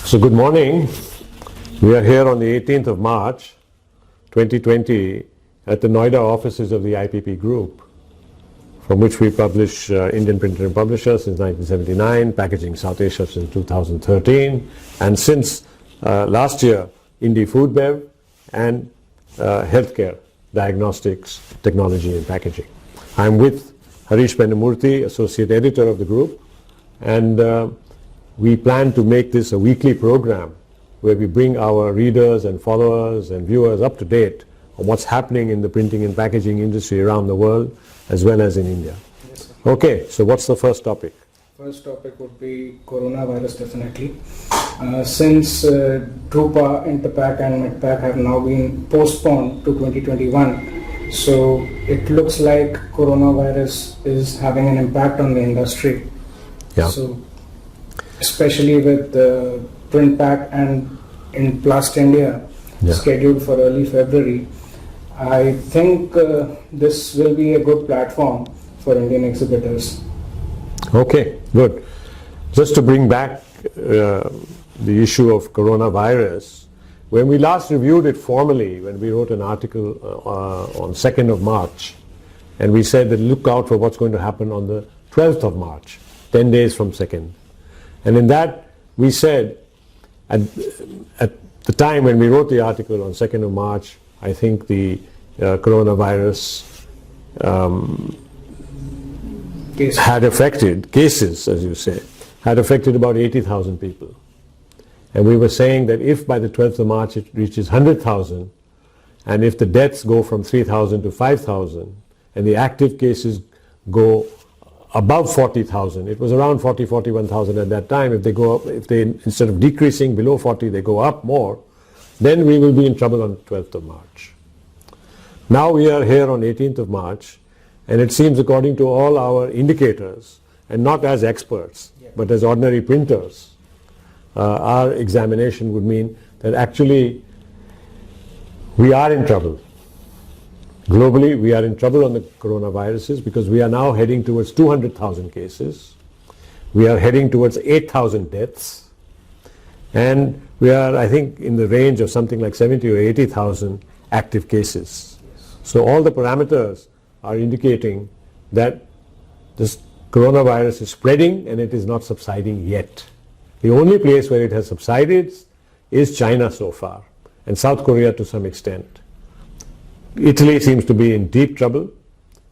So good morning. We are here on the 18th of March 2020 at the Noida offices of the IPP Group, from which we publish Indian Printer and Publisher since 1979, Packaging South Asia since 2013, and since last year, Indie Food Bev and Healthcare, Diagnostics, Technology and Packaging. I'm with Harish Pendamurthy, Associate Editor of the group, and we plan to make this a weekly program where we bring our readers and followers and viewers up to date on what's happening in the printing and packaging industry around the world as well as in India. Yes, sir. Okay, so what's the first topic? First topic would be coronavirus, definitely. Since Drupa, Interpack and Midpack have now been postponed to 2021, so it looks like coronavirus is having an impact on the industry. Yeah. So, especially with Print Pack and in Plast India scheduled for early February, I think this will be a good platform for Indian exhibitors. Okay, good. Just to bring back the issue of coronavirus, when we last reviewed it formally, when we wrote an article on 2nd of March, and we said that look out for what's going to happen on the 12th of March, 10 days from 2nd. And in that, we said, at the time when we wrote the article on 2nd of March, I think the coronavirus had affected, cases as you say, had affected about 80,000 people. And we were saying that if by the 12th of March it reaches 100,000, and if the deaths go from 3,000 to 5,000, and the active cases go above 40,000, it was around 41,000 at that time. If they go up, if they instead of decreasing below 40, they go up more, then we will be in trouble on the 12th of March. Now we are here on 18th of March, and it seems according to all our indicators, and not as experts, but as ordinary printers, our examination would mean that actually we are in trouble. Globally, we are in trouble on the coronaviruses because we are now heading towards 200,000 cases. We are heading towards 8,000 deaths. And we are, I think, in the range of something like 70 or 80,000 active cases. So all the parameters are indicating that this coronavirus is spreading and it is not subsiding yet. The only place where it has subsided is China so far, and South Korea to some extent. Italy seems to be in deep trouble.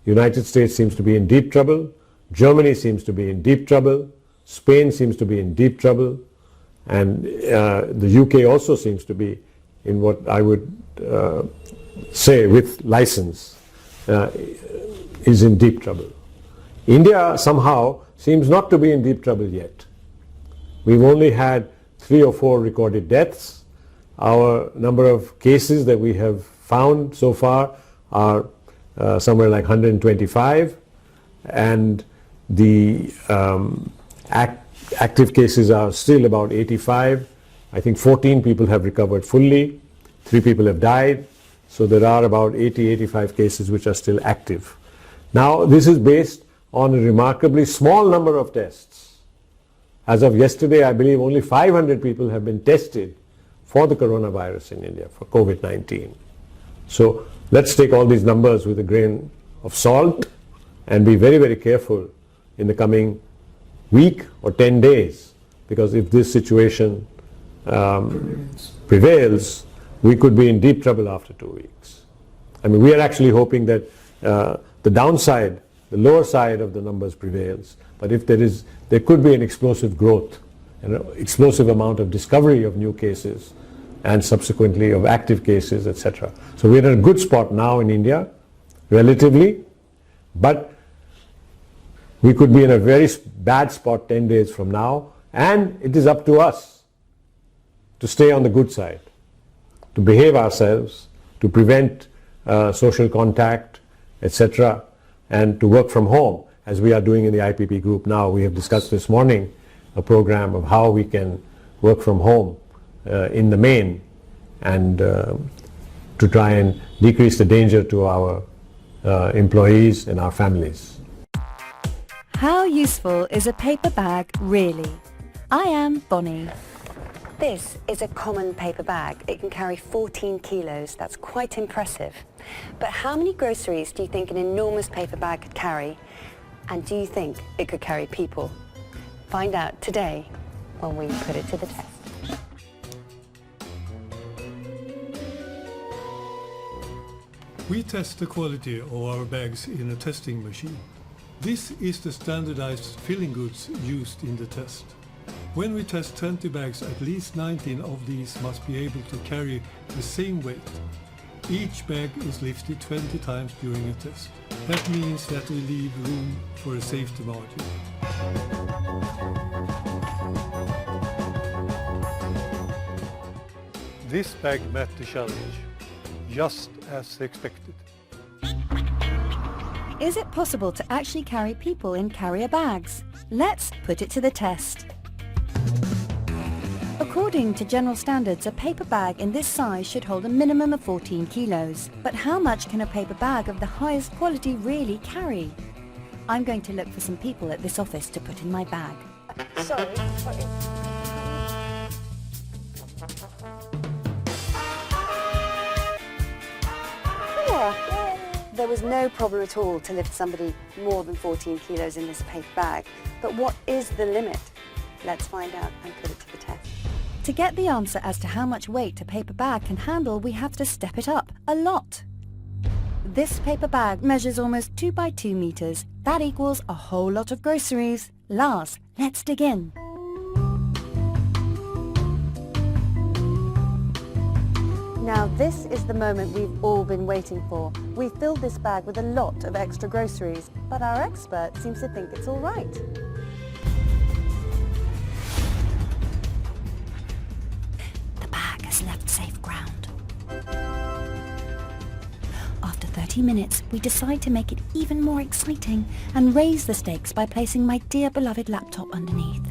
United States seems to be in deep trouble. Germany seems to be in deep trouble. Spain seems to be in deep trouble. And the UK also seems to be in what I would say with license is in deep trouble. India somehow seems not to be in deep trouble yet. We've only had 3 or 4 recorded deaths. Our number of cases that we have found so far are somewhere like 125, and the active cases are still about 85. I think 14 people have recovered fully, 3 people have died, so there are about 80-85 cases which are still active. Now this is based on a remarkably small number of tests. As of yesterday, I believe only 500 people have been tested for the coronavirus in India, for COVID-19. So let's take all these numbers with a grain of salt and be very, very careful in the coming week or 10 days, because if this situation prevails, we could be in deep trouble after 2 weeks. I mean, we are actually hoping that the downside, the lower side of the numbers prevails, but if there could be an explosive growth, an explosive amount of discovery of new cases, and subsequently of active cases, etc. So we're in a good spot now in India, relatively, but we could be in a very bad spot 10 days from now, and it is up to us to stay on the good side, to behave ourselves, to prevent social contact, etc., and to work from home, as we are doing in the IPP group now. We have discussed this morning a program of how we can work from home in the main, and to try and decrease the danger to our employees and our families. How useful is a paper bag really? I am Bonnie. This is a common paper bag. It can carry 14 kilos. That's quite impressive. But how many groceries do you think an enormous paper bag could carry? And do you think it could carry people? Find out today when we put it to the test. We test the quality of our bags in a testing machine. This is the standardized filling goods used in the test. When we test 20 bags, at least 19 of these must be able to carry the same weight. Each bag is lifted 20 times during a test. That means that we leave room for a safety margin. This bag met the challenge, just as expected. Is it possible to actually carry people in carrier bags? Let's put it to the test. According to general standards, a paper bag in this size should hold a minimum of 14 kilos. But how much can a paper bag of the highest quality really carry? I'm going to look for some people at this office to put in my bag. Sorry. There was no problem at all to lift somebody more than 14 kilos in this paper bag. But what is the limit? Let's find out and put it to the test. To get the answer as to how much weight a paper bag can handle, we have to step it up a lot. This paper bag measures almost 2 by 2 meters. That equals a whole lot of groceries. Lars, let's dig in. Now this is the moment we've all been waiting for. We filled this bag with a lot of extra groceries, but our expert seems to think it's all right. The bag has left safe ground. After 30 minutes, we decide to make it even more exciting and raise the stakes by placing my dear beloved laptop underneath.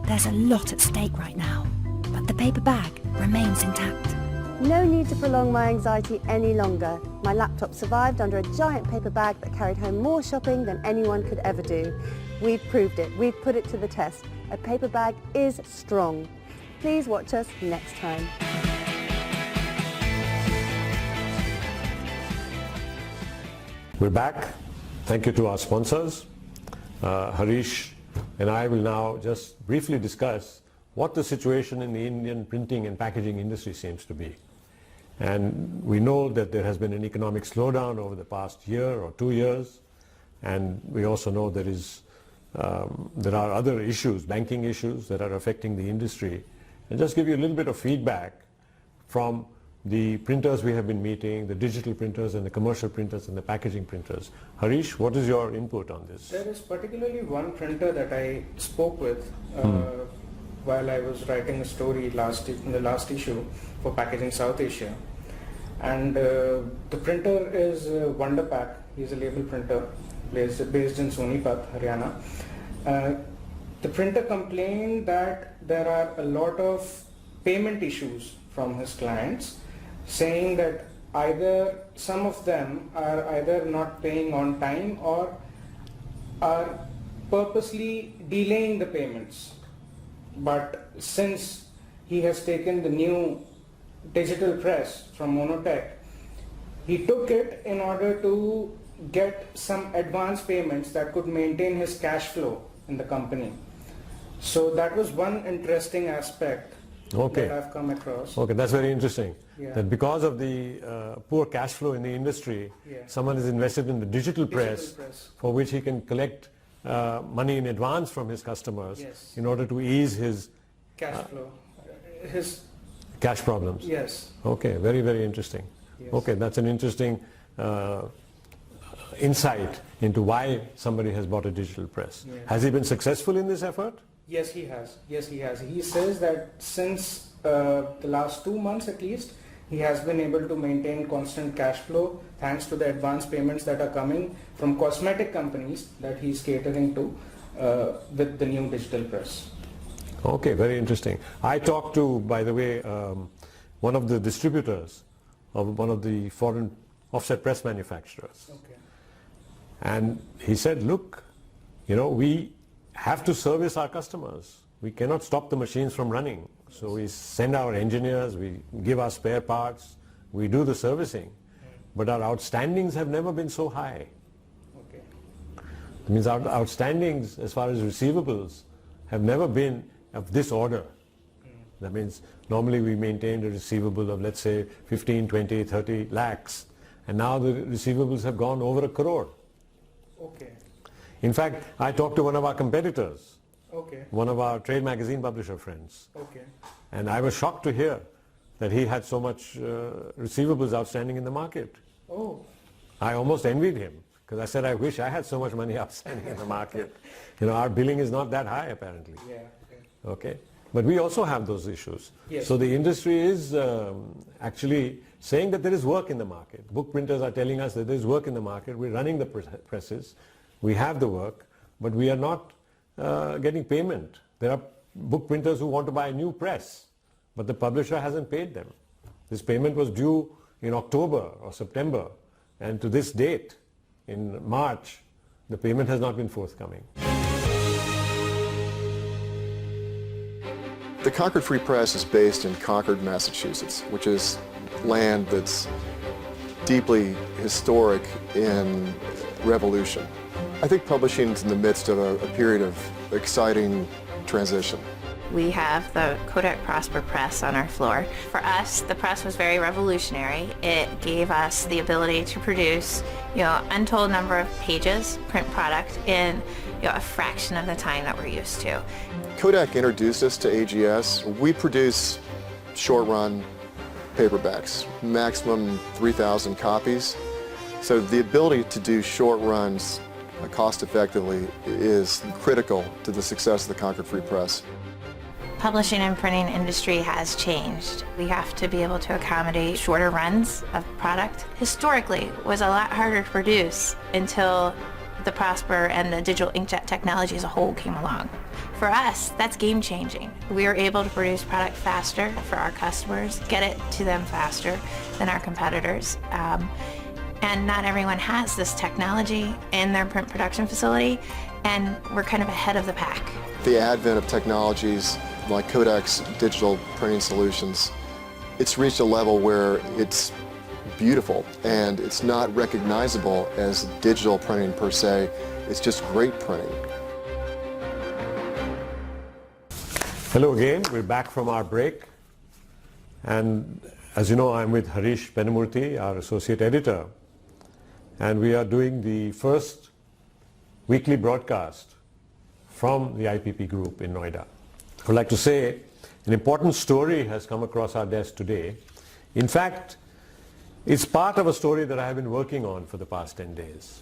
There's a lot at stake right now, but the paper bag remains intact. No need to prolong my anxiety any longer. My laptop survived under a giant paper bag that carried home more shopping than anyone could ever do. We've proved it. We've put it to the test. A paper bag is strong. Please watch us next time. We're back. Thank you to our sponsors. Harish and I will now just briefly discuss what the situation in the Indian printing and packaging industry seems to be. And we know that there has been an economic slowdown over the past year or 2 years, and we also know there are other issues, banking issues, that are affecting the industry. And just give you a little bit of feedback from the printers we have been meeting, the digital printers and the commercial printers and the packaging printers. Harish, what is your input on this? There is particularly one printer that I spoke with while I was writing a story in the last issue for Packaging South Asia. And the printer is Wonderpack. He's a label printer based in Sonipat, Haryana. The printer complained that there are a lot of payment issues from his clients, saying that either some of them are either not paying on time or are purposely delaying the payments. But since he has taken the new digital press from Monotech, he took it in order to get some advance payments that could maintain his cash flow in the company. So that was one interesting aspect that I've come across. Okay, that's very interesting. Yeah. That because of the poor cash flow in the industry, someone is invested in the digital press for which he can collect money in advance from his customers in order to ease his cash flow, his cash problems. Yes. Okay, very, very interesting. Yes. Okay, that's an interesting insight into why somebody has bought a digital press. Yeah. Has he been successful in this effort? Yes, he has. Yes, he has. He says that since the last 2 months at least, he has been able to maintain constant cash flow thanks to the advance payments that are coming from cosmetic companies that he's catering to with the new digital press. Okay, very interesting. I talked to, by the way, one of the distributors of one of the foreign offset press manufacturers. Okay. And he said, look, we have to service our customers. we cannot stop the machines from running. So we send our engineers, we give our spare parts, we do the servicing. But our outstandings have never been so high. Okay. It means our outstandings as far as receivables have never been of this order. That means normally we maintained a receivable of, let's say, 15, 20, 30 lakhs. And now the receivables have gone over 1 crore. Okay. In fact, I talked to one of our competitors, Okay. one of our trade magazine publisher friends. Okay. And I was shocked to hear that he had so much receivables outstanding in the market. Oh. I almost envied him because I said, I wish I had so much money outstanding in the market. You know, our billing is not that high apparently. Yeah. Okay. Okay. But we also have those issues. Yes. So the industry is actually saying that there is work in the market. Book printers are telling us that there is work in the market. We're running the presses. We have the work, but we are not getting payment. There are book printers who want to buy a new press, but the publisher hasn't paid them. This payment was due in October or September, and to this date, in March, the payment has not been forthcoming. The Concord Free Press is based in Concord, Massachusetts, which is land that's deeply historic in revolution. I think publishing is in the midst of a period of exciting transition. We have the Kodak Prosper press on our floor. For us, the press was very revolutionary. It gave us the ability to produce, untold number of pages, print product, in a fraction of the time that we're used to. Kodak introduced us to AGS. We produce short-run paperbacks, maximum 3,000 copies. So the ability to do short runs cost-effectively is critical to the success of the Concord Free Press. Publishing and printing industry has changed. We have to be able to accommodate shorter runs of product. Historically, it was a lot harder to produce until the Prosper and the digital inkjet technology as a whole came along. For us, that's game-changing. We are able to produce product faster for our customers, get it to them faster than our competitors. And not everyone has this technology in their print production facility, and we're kind of ahead of the pack. The advent of technologies like Kodak's digital printing solutions, it's reached a level where it's beautiful and it's not recognizable as digital printing per se. It's just great printing. Hello again, we're back from our break, and as you know, I'm with Harish Penamurthy, our associate editor, and we are doing the first weekly broadcast from the IPP group in Noida. I would like to say an important story has come across our desk today. In fact, it's part of a story that I have been working on for the past 10 days.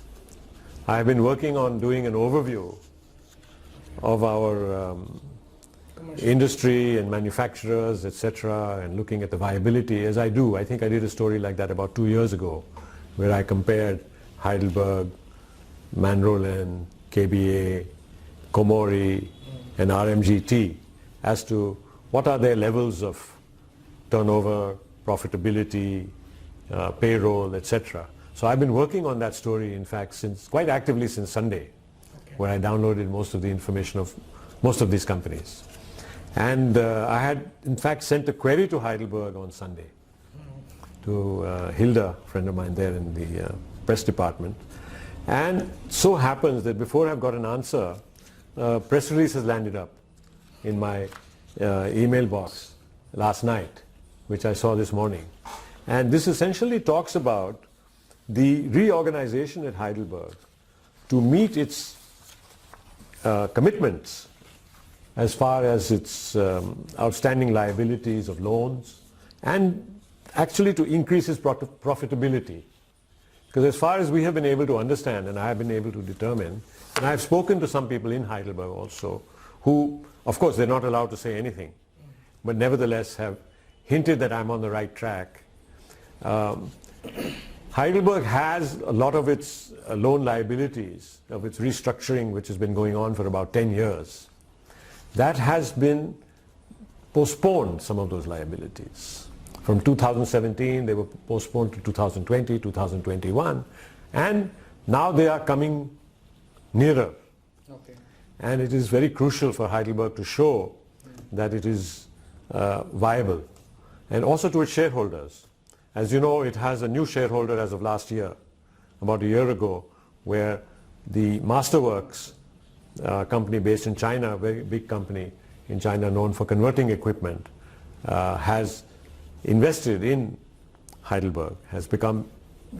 I have been working on doing an overview of our industry and manufacturers, etc., and looking at the viability, as I do. I think I did a story like that about 2 years ago, where I compared Heidelberg, Manroland, KBA, Komori, and RMGT as to what are their levels of turnover, profitability, payroll, etc. So I've been working on that story, in fact, quite actively since Sunday, where I downloaded most of the information of most of these companies. And I had, in fact, sent a query to Heidelberg on Sunday, to Hilda, a friend of mine there in the press department. And so happens that before I've got an answer, press release has landed up in my email box last night, which I saw this morning. And this essentially talks about the reorganization at Heidelberg to meet its commitments as far as its outstanding liabilities of loans, and actually to increase its profitability. Because as far as we have been able to understand, and I have been able to determine, and I've spoken to some people in Heidelberg also, who, of course, they're not allowed to say anything, but nevertheless have hinted that I'm on the right track. Heidelberg has a lot of its loan liabilities, of its restructuring, which has been going on for about 10 years. That has been postponed, some of those liabilities. From 2017, they were postponed to 2020, 2021, and now they are coming nearer. Okay. and it is very crucial for Heidelberg to show that it is viable, and also to its shareholders. As you know, it has a new shareholder as of last year, about a year ago, where the Masterworks company based in China, a very big company in China known for converting equipment, has invested in Heidelberg, has become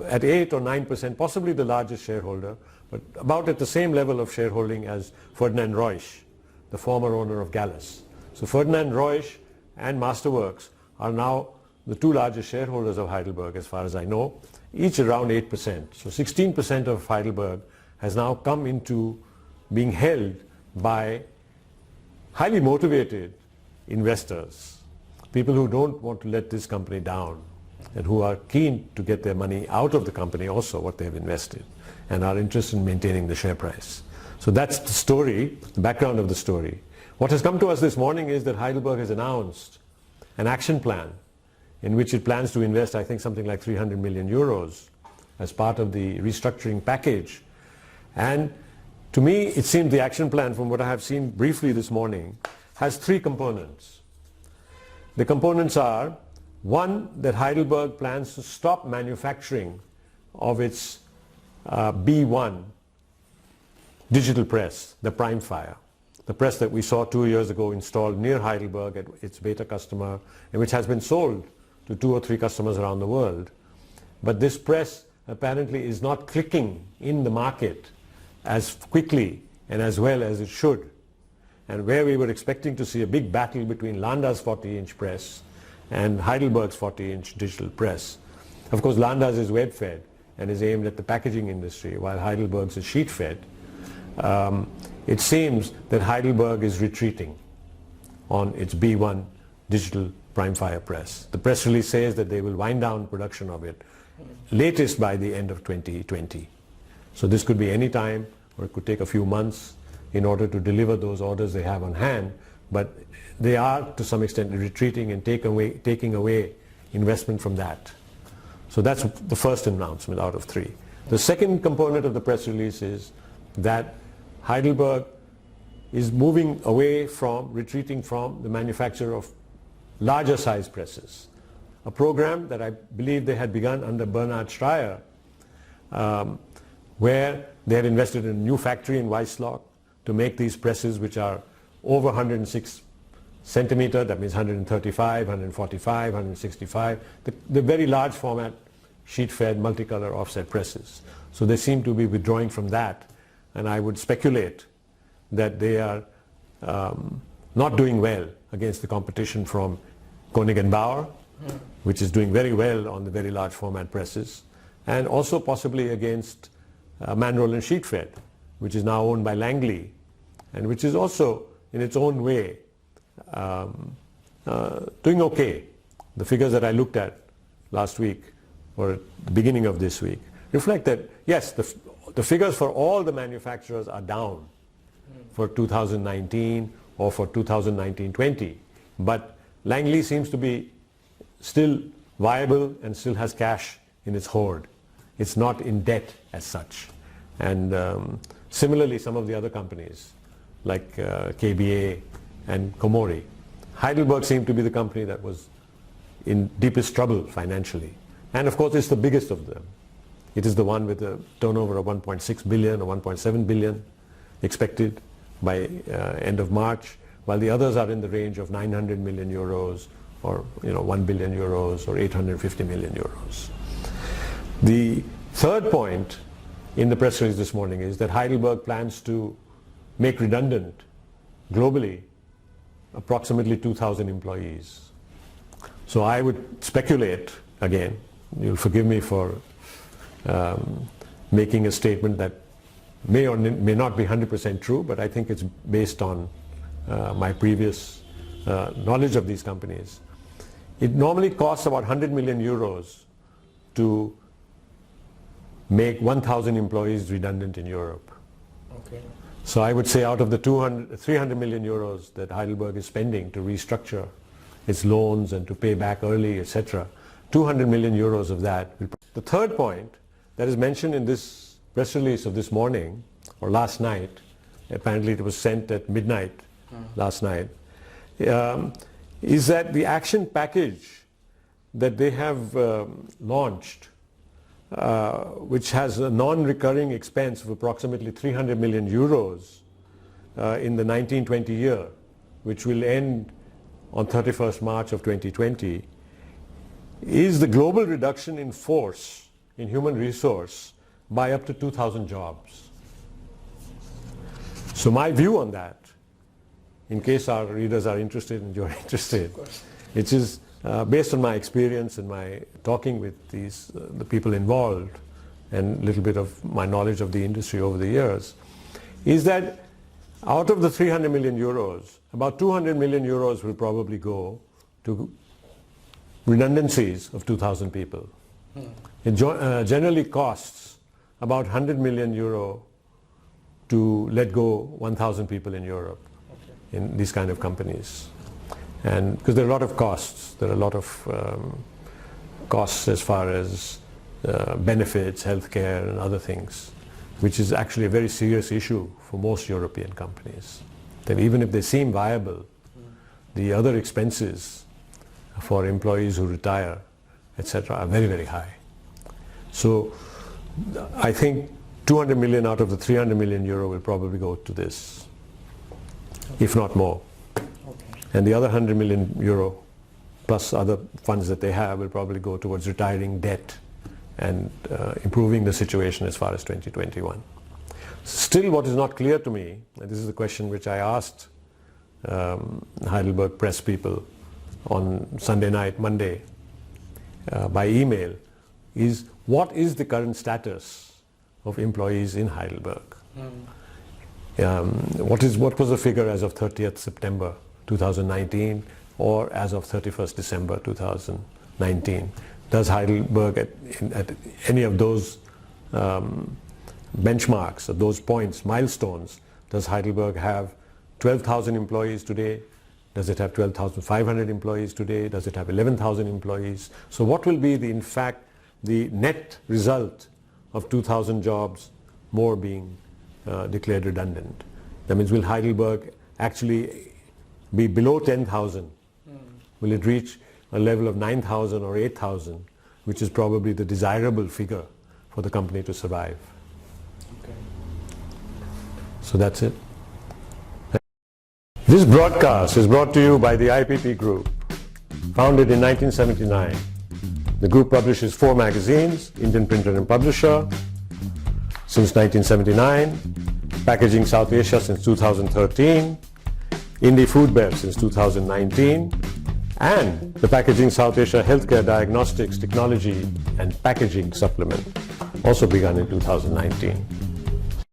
at 8 or 9%, possibly the largest shareholder, but about at the same level of shareholding as Ferdinand Reusch, the former owner of Gallus. So Ferdinand Reusch and Masterworks are now the two largest shareholders of Heidelberg, as far as I know, each around 8%. So 16% of Heidelberg has now come into being held by highly motivated investors, people who don't want to let this company down and who are keen to get their money out of the company, also what they've invested, and are interested in maintaining the share price. So that's the story, the background of the story. What has come to us this morning is that Heidelberg has announced an action plan in which it plans to invest, I think, something like 300 million euros as part of the restructuring package. And to me, it seems the action plan, from what I have seen briefly this morning, has three components. The components are, one, that Heidelberg plans to stop manufacturing of its B1 digital press, the PrimeFire, the press that we saw 2 years ago installed near Heidelberg at its beta customer, and which has been sold to 2 or 3 customers around the world. But this press apparently is not clicking in the market as quickly and as well as it should. And where we were expecting to see a big battle between Landa's 40-inch press and Heidelberg's 40-inch digital press. Of course, Landa's is web-fed and is aimed at the packaging industry, while Heidelberg's is sheet-fed. It seems that Heidelberg is retreating on its B1 digital PrimeFire press. The press release says that they will wind down production of it latest by the end of 2020. So this could be any time, or it could take a few months in order to deliver those orders they have on hand, but they are to some extent retreating and taking away investment from that. So that's the first announcement out of 3. The second component of the press release is that Heidelberg is moving away from, retreating from the manufacture of larger size presses, a program that I believe they had begun under Bernhard Stryer, where they had invested in a new factory in Weissloch to make these presses, which are over 106 centimeter, that means 135, 145, 165, the very large format sheet-fed multicolor offset presses. So they seem to be withdrawing from that, and I would speculate that they are not doing well against the competition from Koenig & Bauer, which is doing very well on the very large format presses, and also possibly against Manroland and Sheetfed, which is now owned by Langley, and which is also in its own way doing okay. The figures that I looked at last week, or at the beginning of this week, reflect that yes, the figures for all the manufacturers are down for 2019 or for 2019-20, but Langley seems to be still viable and still has cash in its hoard. It's not in debt as such. And similarly, some of the other companies like KBA and Komori. Heidelberg seemed to be the company that was in deepest trouble financially. And of course, it's the biggest of them. It is the one with a turnover of 1.6 billion or 1.7 billion expected by end of March, while the others are in the range of 900 million euros or 1 billion euros or 850 million euros. The third point in the press release this morning is that Heidelberg plans to make redundant globally approximately 2,000 employees. So I would speculate, again, you'll forgive me for making a statement that may or may not be 100% true, but I think it's based on my previous knowledge of these companies. It normally costs about 100 million euros to make 1,000 employees redundant in Europe. Okay. So I would say out of the 300 million euros that Heidelberg is spending to restructure its loans and to pay back early, etc., 200 million euros of that. The third point that is mentioned in this press release of this morning or last night apparently it was sent at midnight last night, is that the action package that they have launched, which has a non-recurring expense of approximately 300 million euros in the 1920 year, which will end on 31st March of 2020, is the global reduction in force, in human resource, by up to 2,000 jobs. So my view on that, in case our readers are interested and you're interested, it is based on my experience and my talking with the people involved and a little bit of my knowledge of the industry over the years, is that out of the 300 million euros, about 200 million euros will probably go to redundancies of 2,000 people. It generally costs about 100 million euro to let go 1,000 people in Europe in these kind of companies. And because there are a lot of costs, there are a lot of costs as far as benefits, healthcare and other things, which is actually a very serious issue for most European companies. That even if they seem viable, the other expenses for employees who retire, etc., are very, very high. So I think 200 million out of the 300 million euro will probably go to this, if not more. And the other 100 million euro plus other funds that they have will probably go towards retiring debt and improving the situation as far as 2021. Still, what is not clear to me, and this is a question which I asked Heidelberg press people on Sunday night, Monday, by email, is what is the current status of employees in Heidelberg? What was the figure as of 30th September 2019 or as of 31st December 2019? Does Heidelberg at any of those benchmarks, at those points, milestones, does Heidelberg have 12,000 employees today? Does it have 12,500 employees today? Does it have 11,000 employees? So what will be in fact the net result of 2,000 jobs more being declared redundant? That means will Heidelberg actually be below 10,000? Will it reach a level of 9,000 or 8,000, which is probably the desirable figure for the company to survive? Okay. So that's it. This broadcast is brought to you by the IPP Group, founded in 1979. The group publishes 4 magazines, Indian Printer and Publisher since 1979, Packaging South Asia since 2013, Indie Food Bev since 2019, and the Packaging South Asia Healthcare Diagnostics Technology and Packaging Supplement, also begun in 2019.